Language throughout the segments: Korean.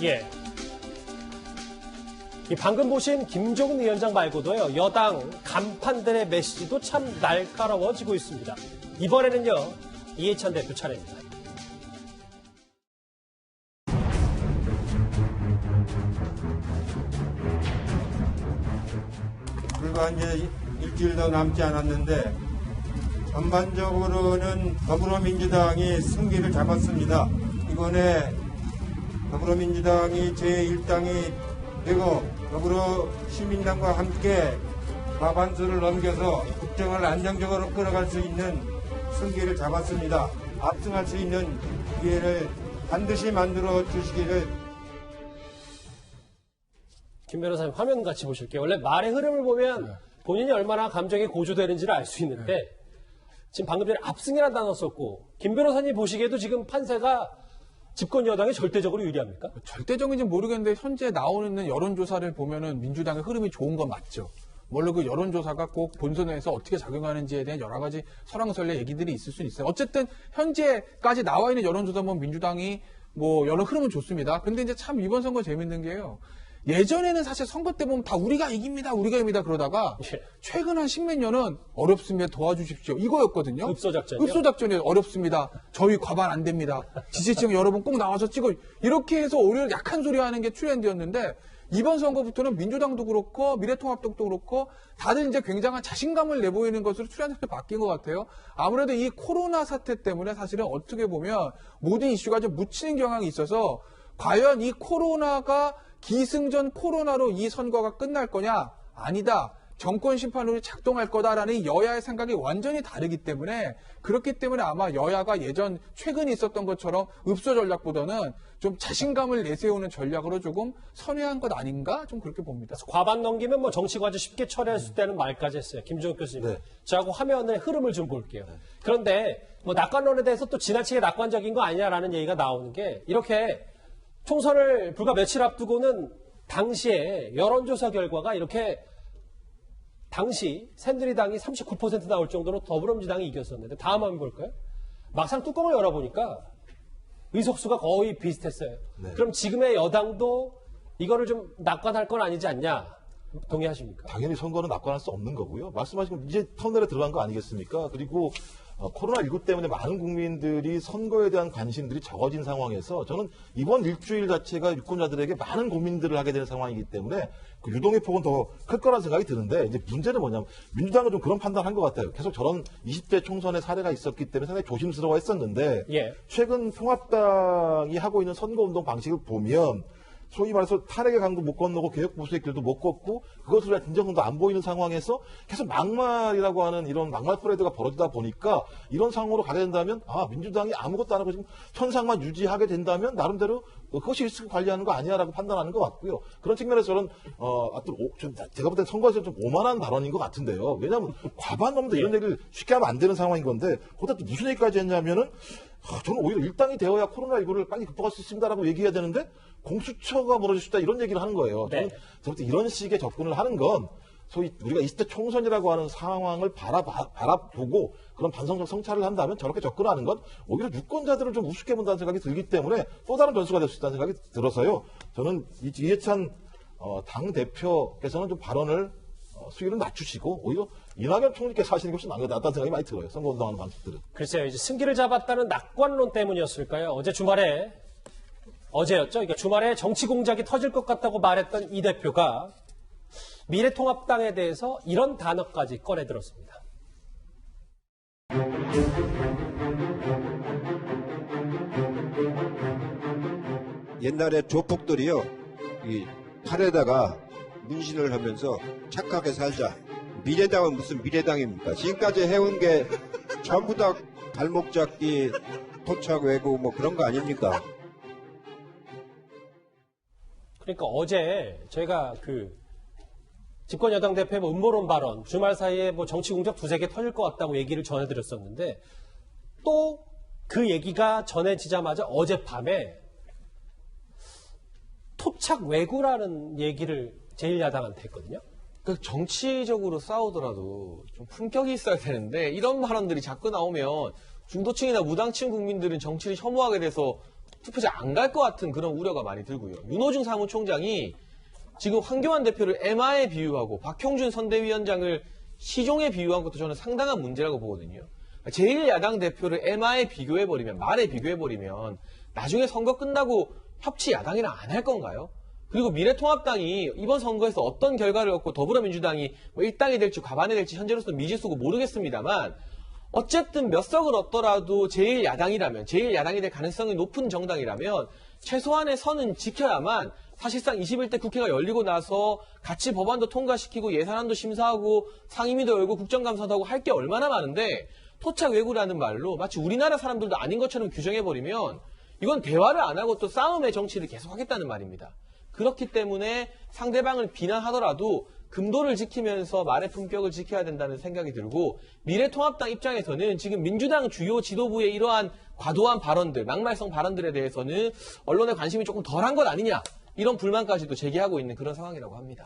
예. 이 방금 보신 김종인 위원장 말고도요, 여당 간판들의 메시지도 참 날카로워지고 있습니다. 이번에는요, 이해찬 대표 차례입니다. 불과 이제 일주일도 남지 않았는데 전반적으로는 더불어민주당이 승기를 잡았습니다. 이번에 더불어민주당이 제1당이 되고 더불어시민당과 함께 과반수를 넘겨서 국정을 안정적으로 끌어갈 수 있는 승기를 잡았습니다. 압승할 수 있는 기회를 반드시 만들어 주시기를. 김 변호사님 화면 같이 보실게요. 원래 말의 흐름을 보면 본인이 얼마나 감정이 고조되는지를 알 수 있는데 지금 방금 전에 압승이라는 단어 썼고 김 변호사님 보시기에도 지금 판세가 집권 여당이 절대적으로 유리합니까? 절대적인지 모르겠는데 현재 나오는 여론조사를 보면은 민주당의 흐름이 좋은 건 맞죠. 물론 그 여론조사가 꼭 본선에서 어떻게 작용하는지에 대한 여러 가지 설왕설래 얘기들이 있을 수는 있어요. 어쨌든 현재까지 나와 있는 여론조사 보면 민주당이 여론 흐름은 좋습니다. 근데 이제 참 이번 선거 재밌는 게요. 예전에는 사실 선거 때 보면 다 우리가 이깁니다 그러다가 최근 한 십몇 년은 어렵습니다 도와주십시오 이거였거든요. 읍소작전이요? 읍소작전이 어렵습니다. 저희 과반 안 됩니다. 지지층 여러분 꼭 나와서 찍어 이렇게 해서 오히려 약한 소리 하는 게 트렌드였는데 이번 선거부터는 민주당도 그렇고 미래통합당도 그렇고 다들 이제 굉장한 자신감을 내보이는 것으로 트렌드가 바뀐 것 같아요. 아무래도 이 코로나 사태 때문에 사실은 어떻게 보면 모든 이슈가 좀 묻히는 경향이 있어서 과연 이 코로나가 기승전 코로나로 이 선거가 끝날 거냐? 아니다. 정권 심판으로 작동할 거다라는 여야의 생각이 완전히 다르기 때문에 그렇기 때문에 아마 여야가 최근에 있었던 것처럼 읍소 전략보다는 좀 자신감을 내세우는 전략으로 조금 선회한 것 아닌가? 좀 그렇게 봅니다. 과반 넘기면 정치과제 쉽게 처리할 수 있다는 말까지 했어요. 김종욱 교수님. 네. 저하고 화면의 흐름을 좀 볼게요. 그런데 낙관론에 대해서 또 지나치게 낙관적인 거 아니냐라는 얘기가 나오는 게 이렇게 총선을 불과 며칠 앞두고는 당시에 여론조사 결과가 이렇게 당시 새누리당이 39% 나올 정도로 더불어민주당이 이겼었는데 다음 한번 볼까요? 막상 뚜껑을 열어보니까 의석수가 거의 비슷했어요. 네. 그럼 지금의 여당도 이거를 좀 낙관할 건 아니지 않냐? 동의하십니까? 당연히 선거는 낙관할 수 없는 거고요. 말씀하신 이제 터널에 들어간 거 아니겠습니까? 그리고 코로나19 때문에 많은 국민들이 선거에 대한 관심들이 적어진 상황에서 저는 이번 일주일 자체가 유권자들에게 많은 고민들을 하게 되는 상황이기 때문에 그 유동의 폭은 더 클 거라는 생각이 드는데 이제 문제는 뭐냐면 민주당은 좀 그런 판단한 것 같아요. 계속 저런 20대 총선의 사례가 있었기 때문에 상당히 조심스러워 했었는데 예. 최근 통합당이 하고 있는 선거운동 방식을 보면 소위 말해서 탄핵의 강도 못 건너고 개혁 보수의 길도 못 걷고 그것을 위한 진정성도 안 보이는 상황에서 계속 막말이라고 하는 이런 막말 퍼레이드가 벌어지다 보니까 이런 상황으로 가게 된다면 민주당이 아무것도 안 하고 지금 현상만 유지하게 된다면 나름대로 그것이 리스크 관리하는 거 아니야라고 판단하는 것 같고요. 그런 측면에서 저는 제가 볼 땐 선거에서 좀 오만한 발언인 것 같은데요. 왜냐하면 과반 넘는다 이런 얘기를 쉽게 하면 안 되는 상황인 건데 거기다 또 무슨 얘기까지 했냐면은 저는 오히려 일당이 되어야 코로나19를 빨리 극복할 수 있습니다라고 얘기해야 되는데 공수처가 벌어질 수 있다 이런 얘기를 하는 거예요. 저는 저부터 이런 식의 접근을 하는 건 소위 우리가 20대 총선이라고 하는 상황을 바라보고 그런 반성적 성찰을 한다면 저렇게 접근하는 건 오히려 유권자들을 좀 우습게 본다는 생각이 들기 때문에 또 다른 변수가 될 수 있다는 생각이 들어서요. 저는 이해찬 당대표께서는 좀 발언을 수위를 낮추시고 오히려 이낙연 총리께서 하시는 것이 낫다는 생각이 많이 들어요. 선거운동하는 방식들은. 글쎄요. 이제 승기를 잡았다는 낙관론 때문이었을까요? 어제였죠. 그러니까 주말에 정치 공작이 터질 것 같다고 말했던 이 대표가 미래통합당에 대해서 이런 단어까지 꺼내들었습니다. 옛날에 조폭들이요, 이 팔에다가 문신을 하면서 착하게 살자. 미래당은 무슨 미래당입니까? 지금까지 해온 게 전부 다 발목 잡기, 토착 외고 그런 거 아닙니까? 그러니까 어제 저희가 집권 여당 대표의 음모론 발언, 주말 사이에 정치 공작 두세 개 터질 것 같다고 얘기를 전해드렸었는데 또 그 얘기가 전해지자마자 어젯밤에 토착 외구라는 얘기를 제1야당한테 했거든요. 그러니까 정치적으로 싸우더라도 좀 품격이 있어야 되는데 이런 발언들이 자꾸 나오면 중도층이나 무당층 국민들은 정치를 혐오하게 돼서 투표지 안 갈 것 같은 그런 우려가 많이 들고요. 윤호중 사무총장이 지금 황교안 대표를 에마에 비유하고 박형준 선대위원장을 시종에 비유한 것도 저는 상당한 문제라고 보거든요. 제1야당 대표를 에마에 비교해버리면, 말에 비교해버리면 나중에 선거 끝나고 협치 야당이랑 안 할 건가요? 그리고 미래통합당이 이번 선거에서 어떤 결과를 얻고 더불어민주당이 뭐 일당이 될지 과반이 될지 현재로서는 미지수고 모르겠습니다만 어쨌든 몇 석을 얻더라도 제1야당이라면, 제1야당이 될 가능성이 높은 정당이라면 최소한의 선은 지켜야만 사실상 21대 국회가 열리고 나서 같이 법안도 통과시키고 예산안도 심사하고 상임위도 열고 국정감사도 하고 할 게 얼마나 많은데 토착 외구라는 말로 마치 우리나라 사람들도 아닌 것처럼 규정해버리면 이건 대화를 안 하고 또 싸움의 정치를 계속하겠다는 말입니다. 그렇기 때문에 상대방을 비난하더라도 금도를 지키면서 말의 품격을 지켜야 된다는 생각이 들고 미래통합당 입장에서는 지금 민주당 주요 지도부의 이러한 과도한 발언들, 막말성 발언들에 대해서는 언론의 관심이 조금 덜한 것 아니냐 이런 불만까지도 제기하고 있는 그런 상황이라고 합니다.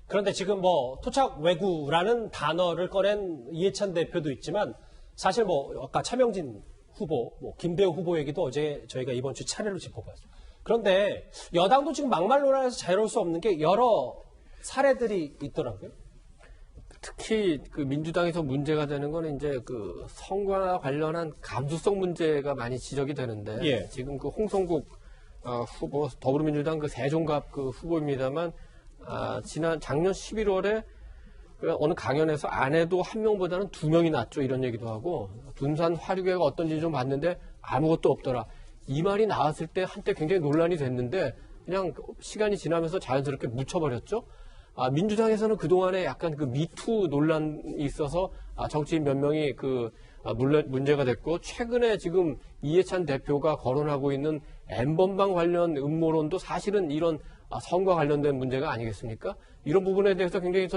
그런데 지금 뭐 토착 외구라는 단어를 꺼낸 이해찬 대표도 있지만 사실 뭐 아까 차명진 후보, 뭐 김대호 후보 얘기도 어제 저희가 이번 주 차례로 짚어봤어요. 그런데 여당도 지금 막말 논란에서 자유로울 수 없는 게 여러 사례들이 있더라고요. 특히 그 민주당에서 문제가 되는 건 이제 그 선거와 관련한 감수성 문제가 많이 지적이 되는데 예. 지금 그 홍성국 후보 더불어민주당 그 세종갑 그 후보입니다만 지난 작년 11월에 그 어느 강연에서 아내도 한 명보다는 두 명이 낫죠 이런 얘기도 하고 둔산 화류계가 어떤지 좀 봤는데 아무것도 없더라. 이 말이 나왔을 때 한때 굉장히 논란이 됐는데 그냥 시간이 지나면서 자연스럽게 묻혀버렸죠. 민주당에서는 그동안에 약간 그 미투 논란이 있어서 정치인 몇 명이 문제가 됐고 최근에 지금 이해찬 대표가 거론하고 있는 N번방 관련 음모론도 사실은 이런 선거와 관련된 문제가 아니겠습니까? 이런 부분에 대해서 굉장히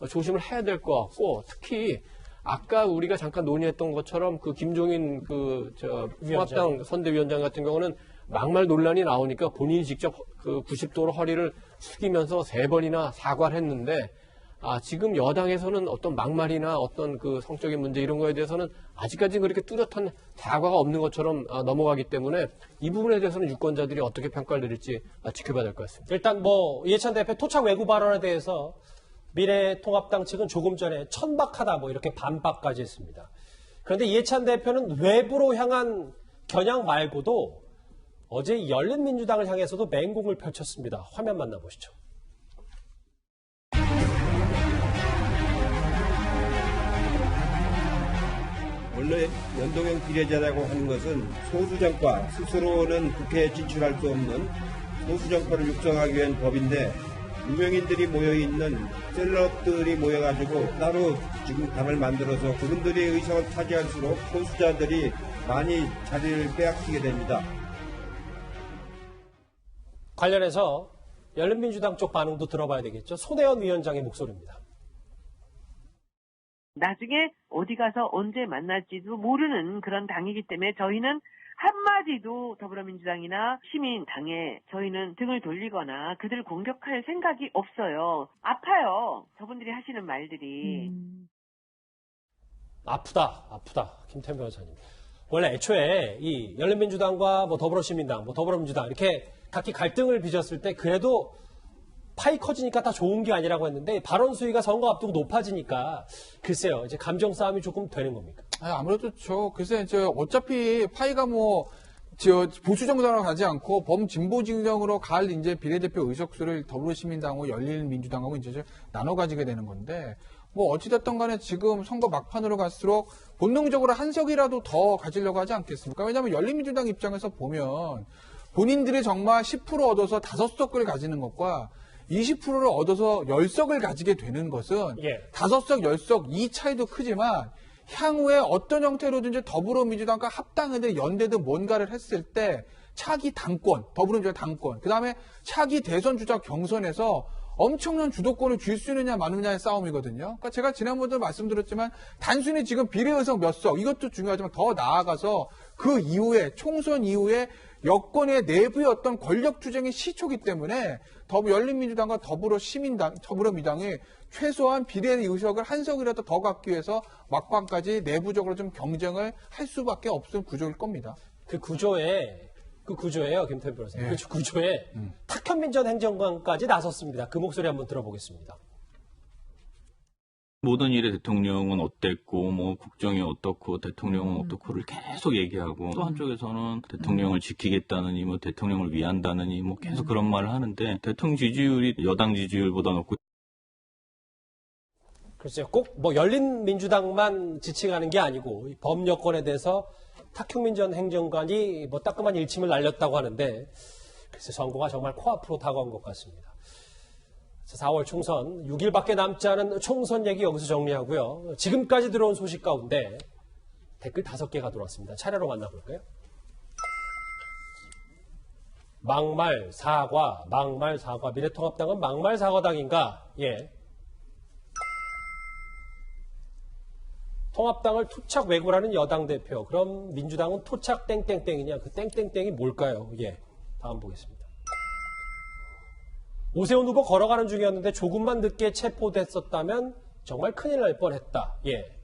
조심을 해야 될 것 같고 특히 아까 우리가 잠깐 논의했던 것처럼 그 김종인 통합당 선대위원장 같은 경우는 막말 논란이 나오니까 본인이 직접 그 90도로 허리를 숙이면서 3번이나 사과를 했는데 지금 여당에서는 어떤 막말이나 어떤 그 성적인 문제 이런 거에 대해서는 아직까지 그렇게 뚜렷한 사과가 없는 것처럼 넘어가기 때문에 이 부분에 대해서는 유권자들이 어떻게 평가를 내릴지 지켜봐야 될 것 같습니다. 일단 뭐 이해찬 대표 토착 외구 발언에 대해서 미래통합당 측은 조금 전에 천박하다 뭐 이렇게 반박까지 했습니다. 그런데 이해찬 대표는 외부로 향한 겨냥 말고도 어제 열린민주당을 향해서도 맹공을 펼쳤습니다. 화면 만나보시죠. 원래 연동형 비례제라고 하는 것은 소수정파, 스스로는 국회에 진출할 수 없는 소수정파를 육성하기 위한 법인데 유명인들이 모여있는 셀럽들이 모여가지고 따로 지금 당을 만들어서 그분들이 의석을 차지할수록 소수자들이 많이 자리를 빼앗기게 됩니다. 관련해서 열린민주당 쪽 반응도 들어봐야 되겠죠. 손혜원 위원장의 목소리입니다. 나중에 어디 가서 언제 만날지도 모르는 그런 당이기 때문에 저희는 한마디도 더불어민주당이나 시민당에 저희는 등을 돌리거나 그들을 공격할 생각이 없어요. 아파요. 저분들이 하시는 말들이. 아프다. 김태현 변호사님. 원래 애초에 이 열린민주당과 뭐 더불어시민당, 뭐 더불어민주당 이렇게 각기 갈등을 빚었을 때 그래도 파이 커지니까 다 좋은 게 아니라고 했는데 발언 수위가 선거 앞두고 높아지니까 글쎄요. 이제 감정 싸움이 조금 되는 겁니까? 아무래도 글쎄 어차피 파이가 보수 정당으로 가지 않고 범진보 진영으로 갈 이제 비례대표 의석수를 더불어시민당하고 열린민주당하고 이제 나눠 가지게 되는 건데 어찌됐든 간에 지금 선거 막판으로 갈수록 본능적으로 한 석이라도 더 가지려고 하지 않겠습니까? 왜냐하면 열린민주당 입장에서 보면 본인들이 정말 10% 얻어서 5석을 가지는 것과 20%를 얻어서 10석을 가지게 되는 것은 5석, 10석 이 차이도 크지만 향후에 어떤 형태로든지 더불어민주당과 합당이든 연대든 뭔가를 했을 때 차기 당권, 더불어민주당 당권, 그다음에 차기 대선 주자 경선에서 엄청난 주도권을 줄 수 있느냐 마느냐의 싸움이거든요. 그러니까 제가 지난번에도 말씀드렸지만 단순히 지금 비례의석 몇 석 이것도 중요하지만 더 나아가서 그 이후에 총선 이후에 여권의 내부의 어떤 권력 투쟁의 시초기 때문에 열린민주당과 더불어민주당이 최소한 비례의석을 한 석이라도 더 갖기 위해서 막판까지 내부적으로 좀 경쟁을 할 수밖에 없는 구조일 겁니다. 그 구조에 그 구조예요, 김태현 변호사님. 그 구조에 탁현민 전 행정관까지 나섰습니다. 그 목소리 한번 들어보겠습니다. 모든 일에 대통령은 어땠고, 뭐, 국정이 어떻고, 대통령은 어떻고를 계속 얘기하고, 또 한쪽에서는 대통령을 지키겠다느니, 뭐, 대통령을 위한다느니, 뭐, 계속 그런 말을 하는데, 대통령 지지율이 여당 지지율보다 높고, 글쎄요, 꼭 뭐 열린 민주당만 지칭하는 게 아니고, 이 범여권에 대해서 탁현민 전 행정관이 뭐 따끔한 일침을 날렸다고 하는데, 글쎄 선거가 정말 코앞으로 다가온 것 같습니다. 4월 총선 6일밖에 남지 않은 총선 얘기 여기서 정리하고요. 지금까지 들어온 소식 가운데 댓글 5개가 들어왔습니다. 차례로 만나볼까요? 막말 사과, 미래통합당은 막말 사과당인가? 예. 통합당을 토착 왜구라는 여당 대표. 그럼 민주당은 토착 땡땡땡이냐? 그 땡땡땡이 뭘까요? 예. 다음 보겠습니다. 오세훈 후보 걸어가는 중이었는데 조금만 늦게 체포됐었다면 정말 큰일 날 뻔했다. 예.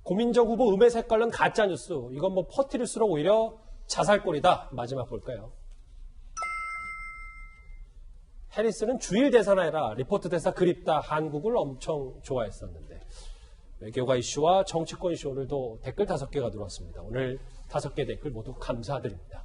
고민정 후보 음해 색깔은 가짜뉴스. 이건 뭐 퍼뜨릴수록 오히려 자살골이다. 마지막 볼까요? 해리스는 주일 대사나 해라. 리포트 대사 그립다. 한국을 엄청 좋아했었는데. 외교가 이슈와 정치권 이슈 오늘도 댓글 5개가 들어왔습니다. 오늘 5개 댓글 모두 감사드립니다.